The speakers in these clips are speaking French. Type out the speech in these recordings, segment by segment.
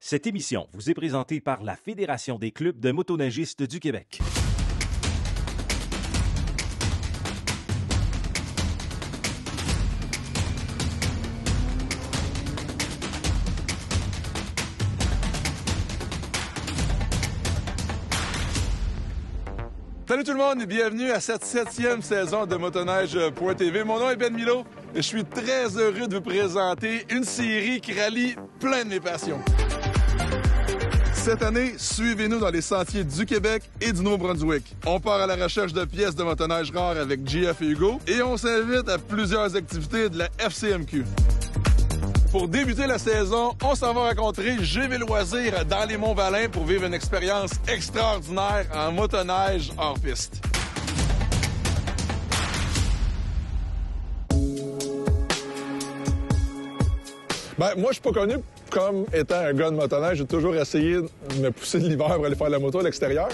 Cette émission vous est présentée par la Fédération des clubs de motoneigistes du Québec. Salut tout le monde et bienvenue à cette 7e saison de Motoneige.tv. Mon nom est Ben Milo et je suis très heureux de vous présenter une série qui rallie plein de mes passions. Cette année, suivez-nous dans les sentiers du Québec et du Nouveau-Brunswick. On part à la recherche de pièces de motoneige rares avec JF et Hugo et on s'invite à plusieurs activités de la FCMQ. Pour débuter la saison, on s'en va rencontrer GV Loisirs dans les Monts-Valin pour vivre une expérience extraordinaire en motoneige hors piste. Ben, moi, je suis pas connu comme étant un gars de motoneige. J'ai toujours essayé de me pousser de l'hiver pour aller faire de la moto à l'extérieur.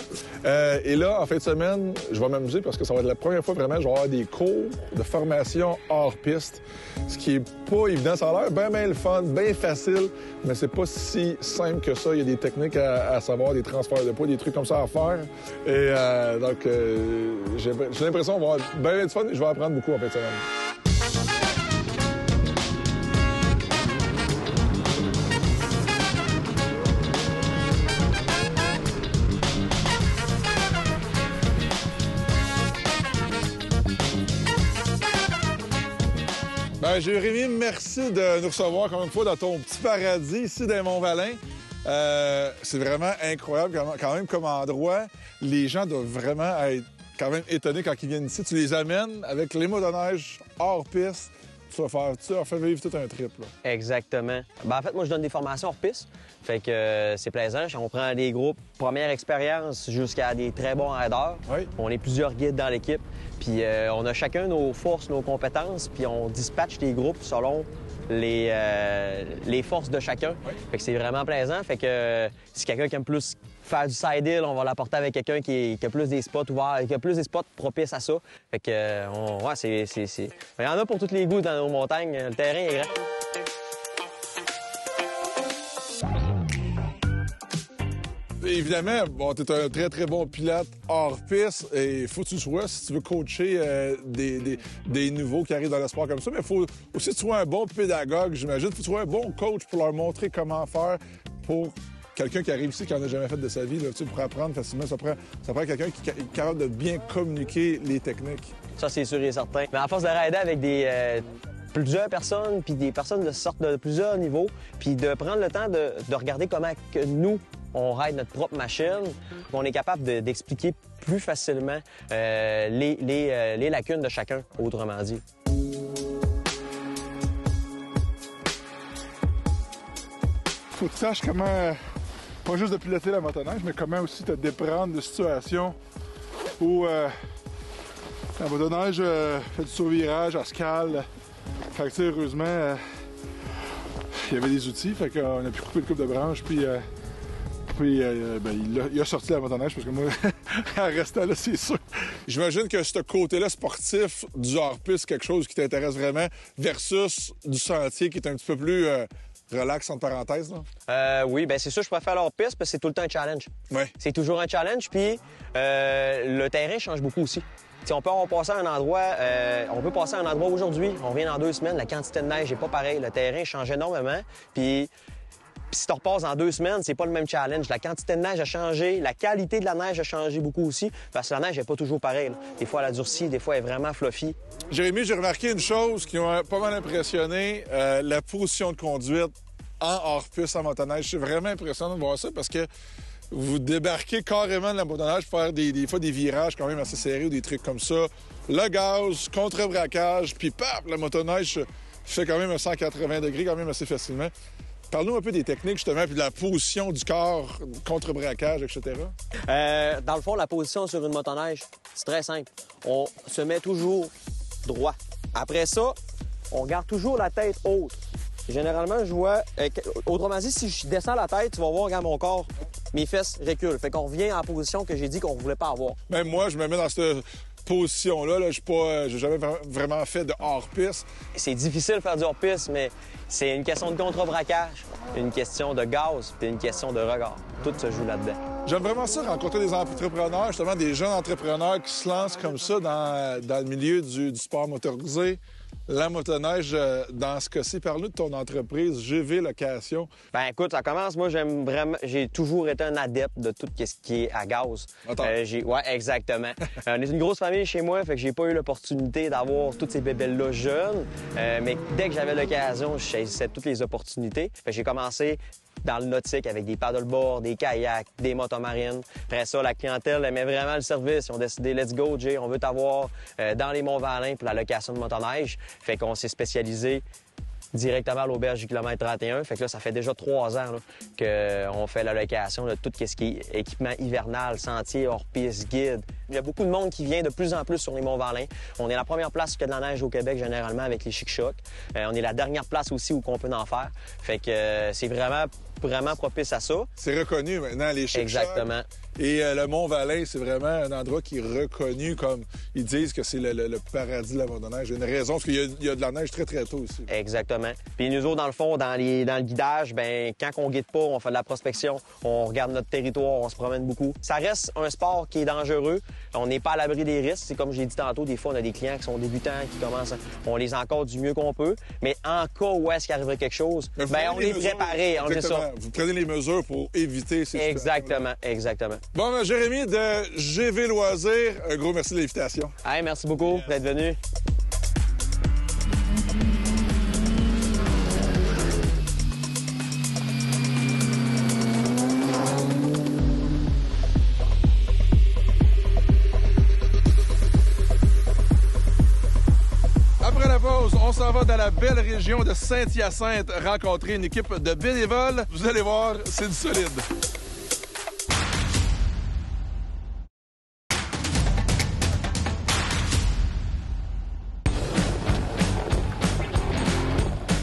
Et là, en fin de semaine, je vais m'amuser parce que ça va être la première fois vraiment que je vais avoir des cours de formation hors piste. Ce qui est pas évident. Ça a l'air bien le fun, bien facile, mais c'est pas si simple que ça. Il y a des techniques à savoir, des transferts de poids, des trucs comme ça à faire. Et donc, j'ai l'impression qu'on va avoir bien du fun et je vais apprendre beaucoup en fin de semaine. Ben, Jérémy, merci de nous recevoir encore une fois dans ton petit paradis ici dans les Monts-Valin. C'est vraiment incroyable quand même comme endroit. Les gens doivent vraiment être quand même étonnés quand ils viennent ici. Tu les amènes avec les motoneiges hors piste. Tu leur fais vivre tout un trip, là. Exactement. Ben, en fait, moi, je donne des formations hors piste. Fait que c'est plaisant. On prend des groupes première expérience jusqu'à des très bons riders. Oui. On est plusieurs guides dans l'équipe. Puis on a chacun nos forces, nos compétences. Puis on dispatche les groupes selon les forces de chacun. Oui. Fait que c'est vraiment plaisant. Fait que si quelqu'un qui aime plus faire du side-hill, on va l'apporter avec quelqu'un qui a plus des spots ouverts, qui a plus des spots propices à ça. Fait que, ouais, c'est... Il y en a pour tous les goûts dans nos montagnes. Le terrain est grand. Évidemment, bon, tu es un très, très bon pilote hors piste et il faut que tu sois, si tu veux coacher des nouveaux qui arrivent dans le sport comme ça, mais il faut aussi que tu sois un bon pédagogue, j'imagine. Il faut que tu sois un bon coach pour leur montrer comment faire pour quelqu'un qui arrive ici qui n'en a jamais fait de sa vie. Là, pour apprendre facilement, ça prend quelqu'un qui est capable de bien communiquer les techniques. Ça, c'est sûr et certain. Mais à force de rider avec plusieurs personnes, puis des personnes de sorte de plusieurs niveaux, puis de prendre le temps de regarder comment que nous, on ride notre propre machine, on est capable d'expliquer plus facilement les lacunes de chacun, autrement dit. Faut que tu saches comment, pas juste de piloter la motoneige, mais comment aussi te déprendre de situations où la motoneige fait du survirage, elle se cale. Fait que, heureusement, il y avait des outils, fait qu'on a pu couper le coupe de branche, puis il a sorti la motoneige parce que moi, elle restait là, c'est sûr. J'imagine que ce côté-là sportif du hors-piste, quelque chose qui t'intéresse vraiment, versus du sentier qui est un petit peu plus relax, entre parenthèses, là. Oui, bien c'est sûr, je préfère l'hors-piste parce que c'est tout le temps un challenge. Oui. C'est toujours un challenge, puis le terrain change beaucoup aussi. T'sais, on peut passer à un endroit aujourd'hui, on revient dans 2 semaines, la quantité de neige n'est pas pareille, le terrain change énormément, puis si tu repasses en 2 semaines, c'est pas le même challenge. La quantité de neige a changé, la qualité de la neige a changé beaucoup aussi, parce que la neige n'est pas toujours pareille, là. Des fois, elle a durci, des fois, elle est vraiment fluffy. Jérémy, j'ai remarqué une chose qui m'a pas mal impressionné, la position de conduite en hors-piste en motoneige. C'est vraiment impressionnant de voir ça, parce que vous débarquez carrément de la motoneige pour faire des fois des virages quand même assez serrés ou des trucs comme ça. Le gaz, contre-braquage, puis paf, la motoneige fait quand même un 180 degrés quand même assez facilement. Parle-nous un peu des techniques, justement, puis de la position du corps, contre-braquage, etc. Dans le fond, la position sur une motoneige, c'est très simple. On se met toujours droit. Après ça, on garde toujours la tête haute. Généralement, je vois... autrement dit, si je descends la tête, tu vas voir, regarde, mon corps, mes fesses reculent. Fait qu'on revient en position que j'ai dit qu'on ne voulait pas avoir. Même moi, je me mets dans cette position-là. Là, j'ai jamais vraiment fait de hors-piste. C'est difficile de faire du hors-piste, mais c'est une question de contre-braquage, une question de gaz, puis une question de regard. Tout se joue là-dedans. J'aime vraiment ça, rencontrer des entrepreneurs, justement des jeunes entrepreneurs qui se lancent comme ça dans le milieu du sport motorisé. La motoneige, dans ce cas-ci, parle-nous de ton entreprise GV Location. Ben écoute, ça commence. Moi, j'ai toujours été un adepte de tout ce qui est à gaz. Ouais, exactement. On est une grosse famille chez moi, fait que j'ai pas eu l'opportunité d'avoir toutes ces bébelles-là jeunes. Mais dès que j'avais l'occasion, je saisissais toutes les opportunités. Fait que j'ai commencé dans le nautique avec des paddleboards, des kayaks, des motomarines. Après ça, la clientèle aimait vraiment le service. Ils ont décidé, let's go, Jay, on veut t'avoir dans les Monts-Valin pour la location de motoneige. Fait qu'on s'est spécialisé directement à l'auberge du kilomètre 31. Fait que là, ça fait déjà 3 ans qu'on fait la location de tout ce qui est équipement hivernal, sentier, hors-piste, guide. Il y a beaucoup de monde qui vient de plus en plus sur les Monts-Valin. On est la première place qui a de la neige au Québec, généralement, avec les Chic-Chocs. On est la dernière place aussi où on peut en faire. Fait que c'est vraiment propice à ça. C'est reconnu maintenant, les Chic-Chocs. Exactement. Et le Mont-Valin, c'est vraiment un endroit qui est reconnu comme... Ils disent que c'est le paradis de la motoneige. Il y a une raison, parce qu'il y a de la neige très, très tôt aussi. Exactement. Puis nous autres, dans le fond, dans le guidage, ben quand on guide pas, on fait de la prospection, on regarde notre territoire, on se promène beaucoup. Ça reste un sport qui est dangereux. On n'est pas à l'abri des risques. C'est comme j'ai dit tantôt, des fois, on a des clients qui sont débutants, qui commencent... On les encadre du mieux qu'on peut. Mais en cas où est-ce qu'il arriverait quelque chose, on est préparé. On dit ça. Vous prenez les mesures pour éviter ces Exactement, exactement. Bon, ben, Jérémy de GV Loisirs, un gros merci de l'invitation. Hey, merci beaucoup d'être venu. Après la pause, on s'en va dans la belle région de Saint-Hyacinthe rencontrer une équipe de bénévoles. Vous allez voir, c'est du solide.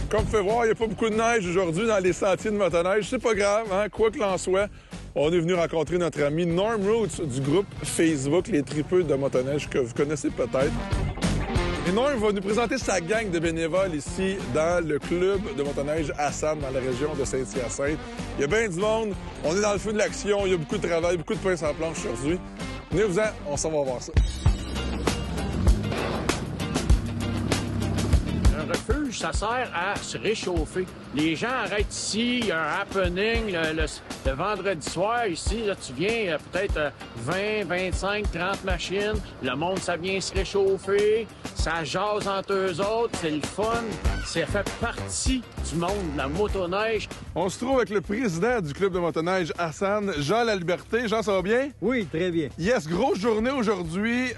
Comme vous pouvez voir, il n'y a pas beaucoup de neige aujourd'hui dans les sentiers de motoneige. C'est pas grave, hein? Quoi que l'en soit. On est venu rencontrer notre ami Norm Roots du groupe Facebook Les Tripeux de motoneige que vous connaissez peut-être. Et Norm va nous présenter sa gang de bénévoles ici dans le club de motoneige Hassan dans la région de Saint-Hyacinthe. Il y a bien du monde, on est dans le feu de l'action, il y a beaucoup de travail, beaucoup de pain sur la planche aujourd'hui. Venez-vous-en, on s'en va voir ça. Un refuge, ça sert à se réchauffer. Les gens arrêtent ici, il y a un happening le vendredi soir ici. Là, tu viens peut-être 20, 25, 30 machines. Le monde, ça vient se réchauffer. Ça jase entre eux autres. C'est le fun. Ça fait partie du monde de la motoneige. On se trouve avec le président du club de motoneige Hassan, Jean Laliberté. Jean, ça va bien? Oui, très bien. Yes, grosse journée aujourd'hui.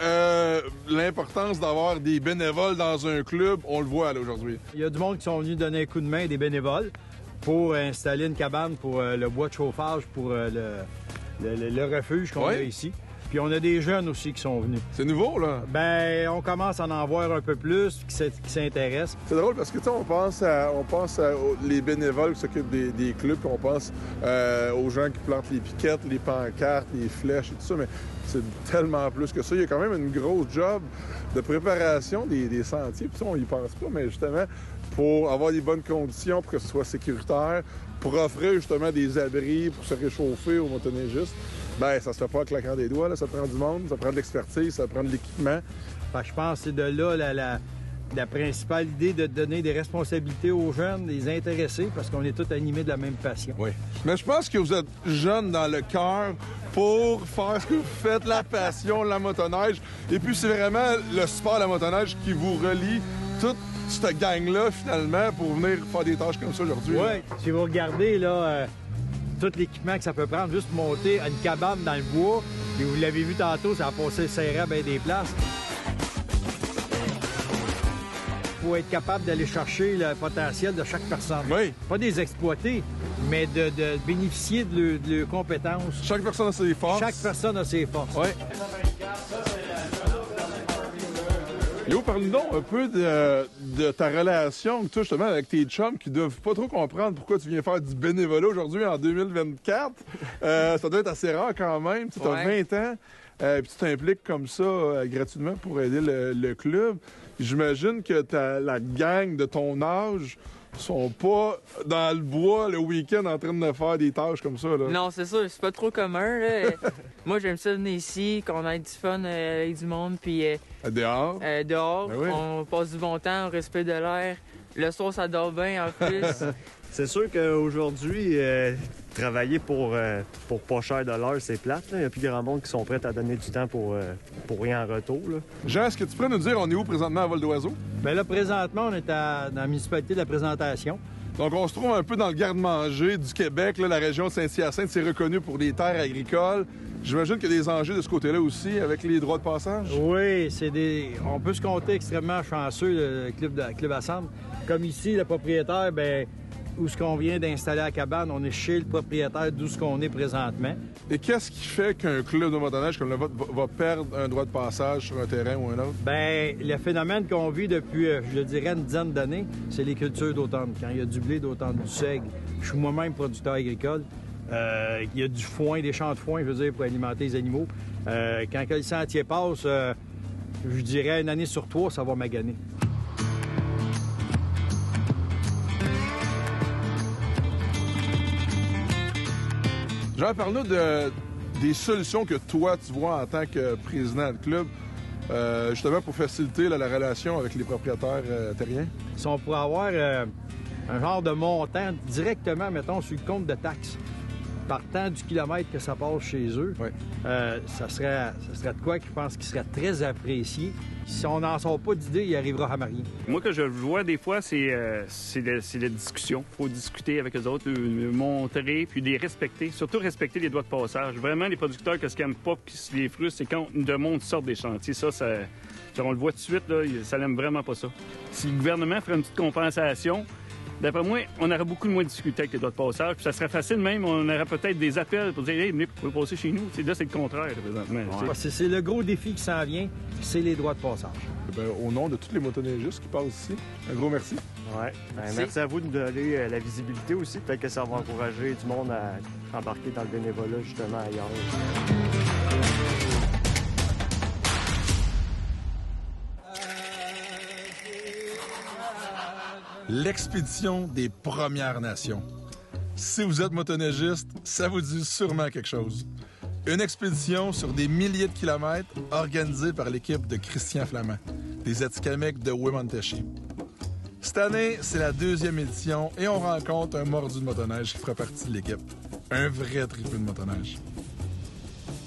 L'importance d'avoir des bénévoles dans un club, on le voit là aujourd'hui. Il y a du monde qui sont venus donner un coup de main, des bénévoles, pour installer une cabane pour le bois de chauffage pour le refuge qu'on a ici. Puis on a des jeunes aussi qui sont venus. C'est nouveau, là? Ben, on commence à en voir un peu plus qui s'intéressent. C'est drôle parce que, tu sais, on pense les bénévoles qui s'occupent des clubs, puis on pense aux gens qui plantent les piquettes, les pancartes, les flèches et tout ça, mais c'est tellement plus que ça. Il y a quand même une grosse job de préparation des sentiers, puis ça, on y pense pas, mais justement, pour avoir des bonnes conditions, pour que ce soit sécuritaire, pour offrir justement des abris pour se réchauffer aux motoneigistes, ben ça se fait pas en claquant des doigts, là. Ça prend du monde, ça prend de l'expertise, ça prend de l'équipement. Je pense que c'est de là la principale idée de donner des responsabilités aux jeunes, les intéresser, parce qu'on est tous animés de la même passion. Oui. Mais je pense que vous êtes jeunes dans le cœur pour faire ce que vous faites, la passion, la motoneige. Et puis c'est vraiment le sport, la motoneige qui vous relie toute cette gang-là, finalement, pour venir faire des tâches comme ça aujourd'hui. Oui. Si vous regardez, là, tout l'équipement que ça peut prendre, juste monter à une cabane dans le bois, et vous l'avez vu tantôt, ça a passé serré à bien des places. Il faut être capable d'aller chercher le potentiel de chaque personne. Oui. Pas des exploiter, mais de bénéficier de leurs compétences. Chaque personne a ses forces. Chaque personne a ses forces. Oui. Léo, parle-nous donc un peu de ta relation, toi, justement, avec tes chums qui doivent pas trop comprendre pourquoi tu viens faire du bénévolat aujourd'hui en 2024. Ça doit être assez rare quand même. Tu as 20 ans. puis tu t'impliques comme ça gratuitement pour aider le club. J'imagine que la gang de ton âge sont pas dans le bois le week-end en train de faire des tâches comme ça, là. Non, c'est sûr, c'est pas trop commun, là. Moi, j'aime ça venir ici, qu'on ait du fun avec du monde, puis Dehors? dehors, Ben oui. on passe du bon temps, on respire de l'air. Le soir, ça dort bien, en plus. C'est sûr qu'aujourd'hui, travailler pour pas cher de l'heure, c'est plate. Il n'y a plus grand monde qui sont prêts à donner du temps pour rien en retour, là. Jean, est-ce que tu pourrais nous dire on est où présentement à Vol-d'Oiseau? Bien là, présentement, on est dans la municipalité de la Présentation. Donc, on se trouve un peu dans le garde-manger du Québec. Là, la région de Saint-Hyacinthe, c'est reconnu pour des terres agricoles. J'imagine qu'il y a des enjeux de ce côté-là aussi, avec les droits de passage. Oui, on peut se compter extrêmement chanceux, le club Assemble. Comme ici, le propriétaire, bien, où ce qu'on vient d'installer la cabane, on est chez le propriétaire d'où ce qu'on est présentement. Et qu'est-ce qui fait qu'un club de motoneige comme le vôtre va perdre un droit de passage sur un terrain ou un autre? Bien, le phénomène qu'on vit depuis, je dirais, une dizaine d'années, c'est les cultures d'automne. Quand il y a du blé d'automne, du seigle, je suis moi-même producteur agricole. Il y a du foin, des champs de foin, je veux dire, pour alimenter les animaux. Quand le sentier passe, je dirais, une année sur 3, ça va maganer. Jean, parle-nous des solutions que toi, tu vois en tant que président du club, justement pour faciliter la relation avec les propriétaires terriens. Si on pourrait avoir un genre de montant directement, mettons, sur le compte de taxes, partant du kilomètre que ça passe chez eux, oui. Ça serait de quoi que je pense qui serait très apprécié. Si on n'en sort pas d'idée, il arrivera à rien. Moi, que je vois des fois, c'est la discussion. Il faut discuter avec eux autres, montrer, puis les respecter. Surtout respecter les droits de passage. Vraiment, les producteurs, que ce qu'ils n'aiment pas, qui se les frustre, c'est quand de monde sort des chantiers. Ça, on le voit tout de suite, là, ça n'aime vraiment pas ça. Si le gouvernement ferait une petite compensation, d'après moi, on aurait beaucoup moins discuté avec les droits de passage. Puis ça serait facile même, on aurait peut-être des appels pour dire « Hey, venez, vous pouvez passer chez nous. » Là, c'est le contraire, présentement. Ouais. C'est le gros défi qui s'en vient, c'est les droits de passage. Bien, au nom de tous les motoneigistes qui passent ici, un gros merci. Ouais. Merci à vous de nous donner la visibilité aussi. Peut-être que ça va encourager du monde à embarquer dans le bénévolat, justement, ailleurs. L'expédition des Premières Nations. Si vous êtes motoneigiste, ça vous dit sûrement quelque chose. Une expédition sur des milliers de kilomètres organisée par l'équipe de Christian Flamand, des Atikamekw de Wimantashi. Cette année, c'est la 2e édition et on rencontre un mordu de motoneige qui fera partie de l'équipe. Un vrai tripeux de motoneige.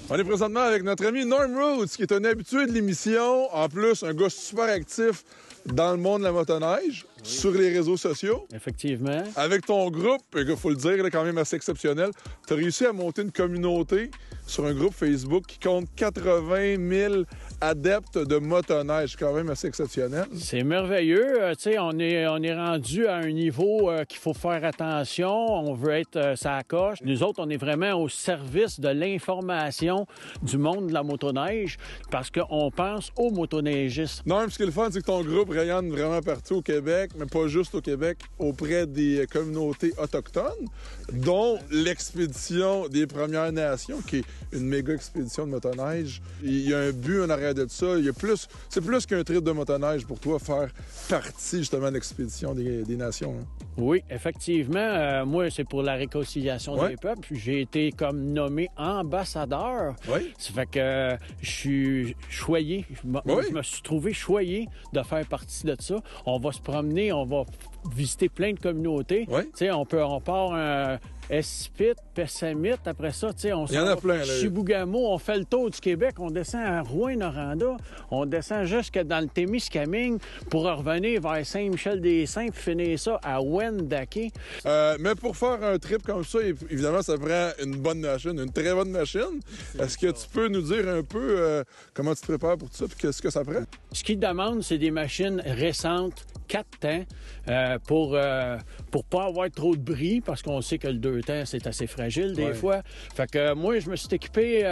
On est présentement avec notre ami Norm Rhodes, qui est un habitué de l'émission, en plus un gars super actif dans le monde de la motoneige, sur les réseaux sociaux. Effectivement. Avec ton groupe, il faut le dire, là, quand même assez exceptionnel, tu as réussi à monter une communauté sur un groupe Facebook qui compte 80 000 adeptes de motoneige. C'est quand même assez exceptionnel. C'est merveilleux. Tu sais, on est rendu à un niveau qu'il faut faire attention. On veut être sa coche. Nous autres, on est vraiment au service de l'information du monde de la motoneige parce qu'on pense aux motoneigistes. Non, ce qui est le fun, c'est que ton groupe rayonne vraiment partout au Québec, mais pas juste au Québec, auprès des communautés autochtones, dont l'expédition des Premières Nations, qui est une méga expédition de motoneige. Il y a un but en arrière de ça. C'est plus qu'un trip de motoneige pour toi, faire partie justement de l'expédition des nations. Hein. Oui, effectivement. Moi, c'est pour la réconciliation des peuples. J'ai été comme nommé ambassadeur. Oui. Ça fait que je suis choyé. Je me suis trouvé choyé de faire partie de ça. On va se promener, on va visiter plein de communautés. Oui. Tu sais, on part un Espit, Pessamit, après ça, tu sais, on Il y en a plein, là. Chibougamau, on fait le tour du Québec, on descend à Rouyn-Noranda, on descend jusque dans le Témiscamingue pour revenir vers Saint-Michel-des-Saints puis finir ça à Wendake. Mais pour faire un trip comme ça, évidemment, ça prend une bonne machine, une très bonne machine. Est-ce que tu peux nous dire un peu comment tu te prépares pour tout ça et qu'est-ce que ça prend? Ce qu'ils demandent, c'est des machines récentes, 4 temps pour pas avoir trop de bris, parce qu'on sait que le 2 temps, c'est assez fragile des fois. Fait que moi, je me suis équipé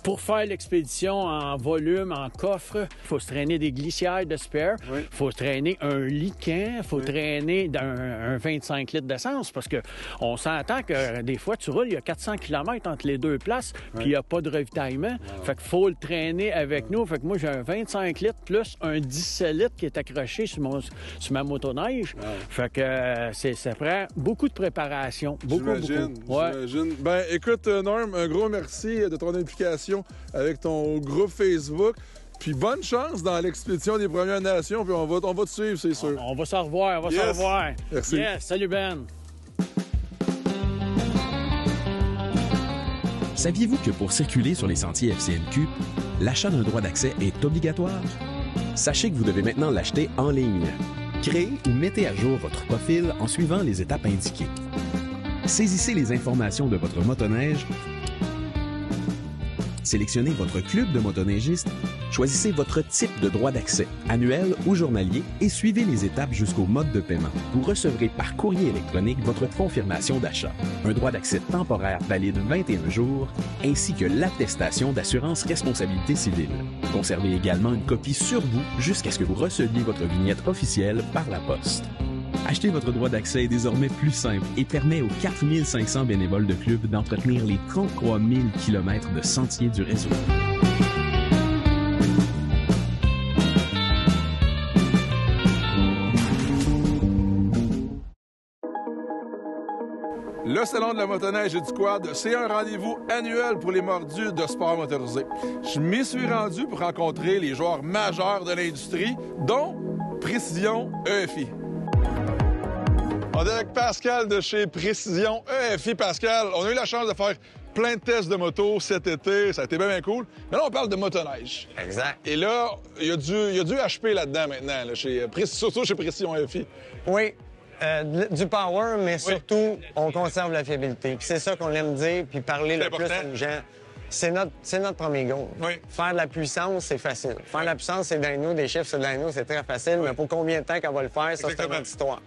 pour faire l'expédition en volume, en coffre. Il faut se traîner des glissières de spare. Il faut se traîner un liquant. Il faut traîner un 25 litres d'essence, parce que on s'entend que des fois, tu roules, il y a 400 km entre les deux places, puis il n'y a pas de ravitaillement. Fait qu'il faut le traîner avec nous. Fait que moi, j'ai un 25 litres plus un 17 litres qui est accroché sur ma motoneige. Fait que ça prend beaucoup de préparation. J'imagine. Ben, écoute, Norm, un gros merci de ton implication avec ton groupe Facebook. Puis bonne chance dans l'expédition des Premières Nations. Puis on va te suivre, c'est sûr. On va se revoir, se revoir. Merci. Yes, salut Ben. Saviez-vous que pour circuler sur les sentiers FCNQ, l'achat d'un droit d'accès est obligatoire? Sachez que vous devez maintenant l'acheter en ligne. Créez ou mettez à jour votre profil en suivant les étapes indiquées. Saisissez les informations de votre motoneige. Sélectionnez votre club de motoneigistes, choisissez votre type de droit d'accès, annuel ou journalier, et suivez les étapes jusqu'au mode de paiement. Vous recevrez par courrier électronique votre confirmation d'achat, un droit d'accès temporaire valide 21 jours, ainsi que l'attestation d'assurance responsabilité civile. Conservez également une copie sur vous jusqu'à ce que vous receviez votre vignette officielle par la poste. Acheter votre droit d'accès est désormais plus simple et permet aux 4500 bénévoles de club d'entretenir les 33 000 km de sentiers du réseau. Le Salon de la motoneige et du quad, c'est un rendez-vous annuel pour les mordus de sport motorisé. Je m'y suis rendu pour rencontrer les joueurs majeurs de l'industrie, dont Précision EFI. On est avec Pascal de chez Précision EFI. Pascal, on a eu la chance de faire plein de tests de moto cet été. Ça a été bien cool. Mais là, on parle de motoneige. Exact. Et là, il y a du HP là-dedans maintenant, là, surtout chez Précision EFI. Oui. Du power, mais surtout, on conserve la fiabilité. Puis c'est ça qu'on aime dire, puis parler le plus aux gens. C'est notre premier goal. Oui. Faire de la puissance, c'est facile. Faire de la puissance, c'est dans nous. Des chiffres, c'est dans nous. C'est très facile. Mais pour combien de temps qu'on va le faire, ça, c'est notre histoire.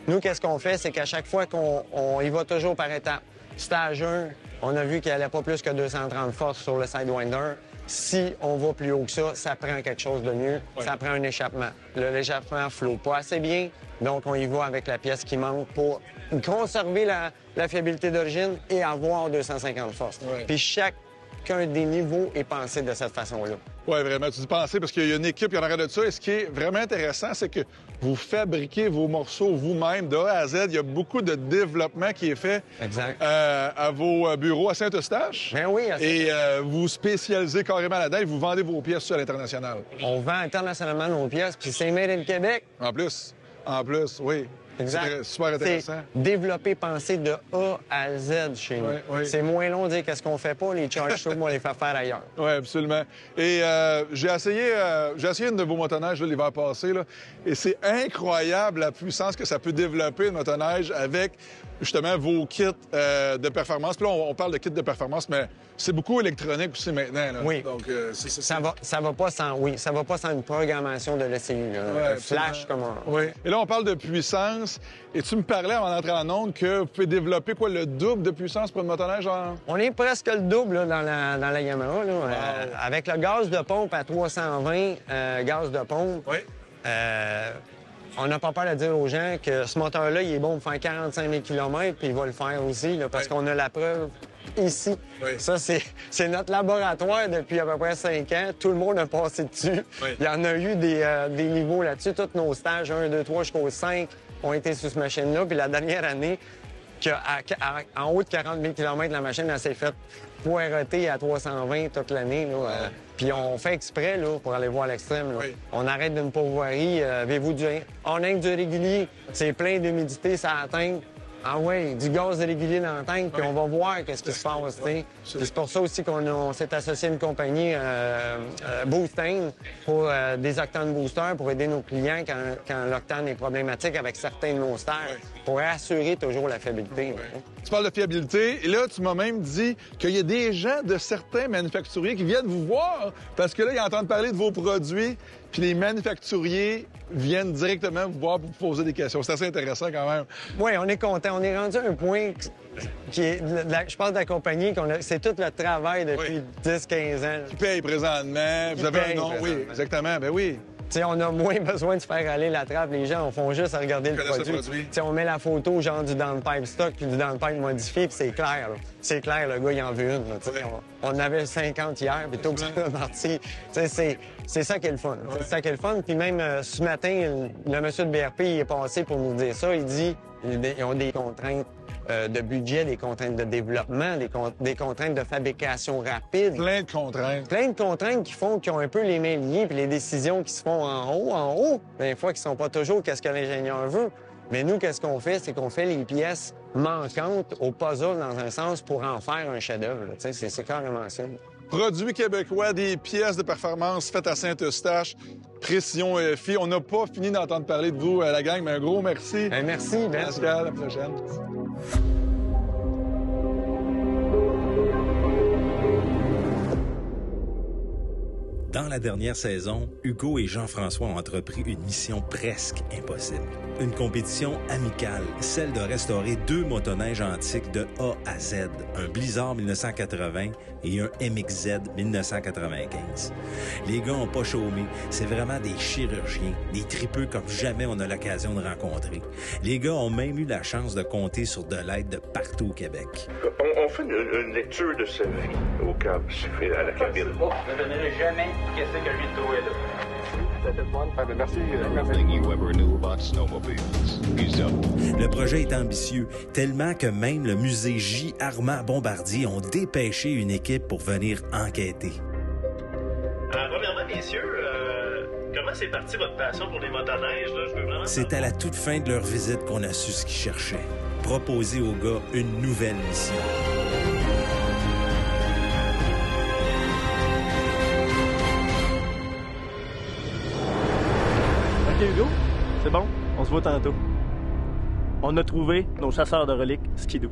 Nous, qu'est-ce qu'on fait? C'est qu'à chaque fois qu'on y va toujours par étapes. Stage 1, on a vu qu'il n'y allait pas plus que 230 forces sur le Sidewinder. Si on va plus haut que ça prend quelque chose de mieux. Ça prend un échappement. L'échappement ne flotte pas assez bien, donc on y va avec la pièce qui manque pour conserver la fiabilité d'origine et avoir 250 forces. Puis chacun des niveaux est pensé de cette façon-là. Oui, vraiment. Tu dis penser parce qu'il y a une équipe qui en arrière de ça. Et ce qui est vraiment intéressant, c'est que vous fabriquez vos morceaux vous-même de A à Z. Il y a beaucoup de développement qui est fait à vos bureaux à Saint-Eustache. Ben oui. Et vous spécialisez carrément là-dedans et vous vendez vos pièces à l'international. On vend internationalement nos pièces, puis c'est made in Québec. En plus, oui. Exact. C'est super intéressant. C'est développer, penser de A à Z chez nous. Oui. C'est moins long de dire qu'est-ce qu'on fait pas, les charge shows, on les fait faire ailleurs. Oui, absolument. Et j'ai essayé une de vos motoneiges l'hiver passé, là, et c'est incroyable la puissance que ça peut développer, une motoneige, avec justement vos kits de performance. Puis là, on parle de kits de performance, mais c'est beaucoup électronique aussi maintenant. Là. Oui. Donc, ça va pas sans une programmation de l'ECU. Flash comme un... Oui. Et là, on parle de puissance. Et tu me parlais avant d'entrer en onde que vous pouvez développer le double de puissance pour une motoneige? On est presque le double là, dans la Yamaha. Là. Wow. Avec le gaz de pompe à 320 gaz de pompe, on n'a pas peur de dire aux gens que ce moteur-là, il est bon pour faire 45 000 km, puis il va le faire aussi, là, parce qu'on a la preuve ici. Oui. Ça, c'est notre laboratoire depuis à peu près 5 ans. Tout le monde a passé dessus. Oui. Il y en a eu des niveaux là-dessus. Tous nos stages, 1, 2, 3 jusqu'au 5, ont été sur cette machine-là. Puis la dernière année, en haut de 40 000 km, la machine, elle s'est faite poireter à 320 toute l'année. Puis on fait exprès là, pour aller voir l'extrême. Oui. On arrête d'une pourvoirie. On a du régulier. C'est plein d'humidité, ça atteint. Ah oui, du gaz régulier dans la tank, puis on va voir qu'est-ce qui se passe. C'est pour ça aussi qu'on s'est associé à une compagnie Boostane pour des octanes boosters pour aider nos clients quand l'octane est problématique avec certains de nos stars, pour assurer toujours la fiabilité. Tu parles de fiabilité, et là, tu m'as même dit qu'il y a des gens de certains manufacturiers qui viennent vous voir parce que là, ils entendent parler de vos produits, puis les manufacturiers viennent directement vous voir pour vous poser des questions. C'est assez intéressant quand même. Oui, on est content. On est rendu à un point qui est... Je parle de la compagnie, c'est tout le travail depuis 10-15 ans. Qui paye présentement. Vous avez un nom. Oui, exactement. Ben oui. T'sais, on a moins besoin de faire aller la trappe. Les gens font juste à regarder le produit. T'sais, on met la photo genre du downpipe stock puis du downpipe modifié, puis c'est clair. Là. C'est clair, le gars, il en veut une. On en avait 50 hier, puis tout que ça est parti. C'est ça qui est le fun. C'est ça qui est le fun. Puis même ce matin, le monsieur de BRP il est passé pour nous dire ça. Il dit ils ont des contraintes de budget, des contraintes de développement, des contraintes de fabrication rapide. Plein de contraintes. Plein de contraintes qui ont un peu les mains liées, puis les décisions qui se font en haut, des fois qui sont pas toujours qu'est-ce que l'ingénieur veut. Mais nous, qu'est-ce qu'on fait? C'est qu'on fait les pièces manquantes au puzzle, dans un sens, pour en faire un chef-d'œuvre. C'est carrément ça. Produits québécois, des pièces de performance faites à Saint-Eustache, Précision EFI. On n'a pas fini d'entendre parler de vous, la gang, mais un gros merci. Merci, Ben. Pascal, à la prochaine. Dans la dernière saison, Hugo et Jean-François ont entrepris une mission presque impossible. Une compétition amicale, celle de restaurer 2 motoneiges antiques de A à Z, un Blizzard 1980 et un MXZ 1995. Les gars n'ont pas chômé, c'est vraiment des chirurgiens, des tripeux comme jamais on a l'occasion de rencontrer. Les gars ont même eu la chance de compter sur de l'aide de partout au Québec. On fait une lecture de sa vie au camp à la cabine. Je ne donnerai jamais qu'est-ce que lui de trouver là. Merci. Le projet est ambitieux, tellement que même le musée J. Armand Bombardier ont dépêché une équipe pour venir enquêter. Premièrement, messieurs, comment c'est parti votre passion pour les motoneiges? Là? Je veux vraiment C'est à la toute fin de leur visite qu'on a su ce qu'ils cherchaient. Proposer aux gars une nouvelle mission. OK, Hugo, c'est bon, on se voit tantôt. On a trouvé nos chasseurs de reliques Skidoo.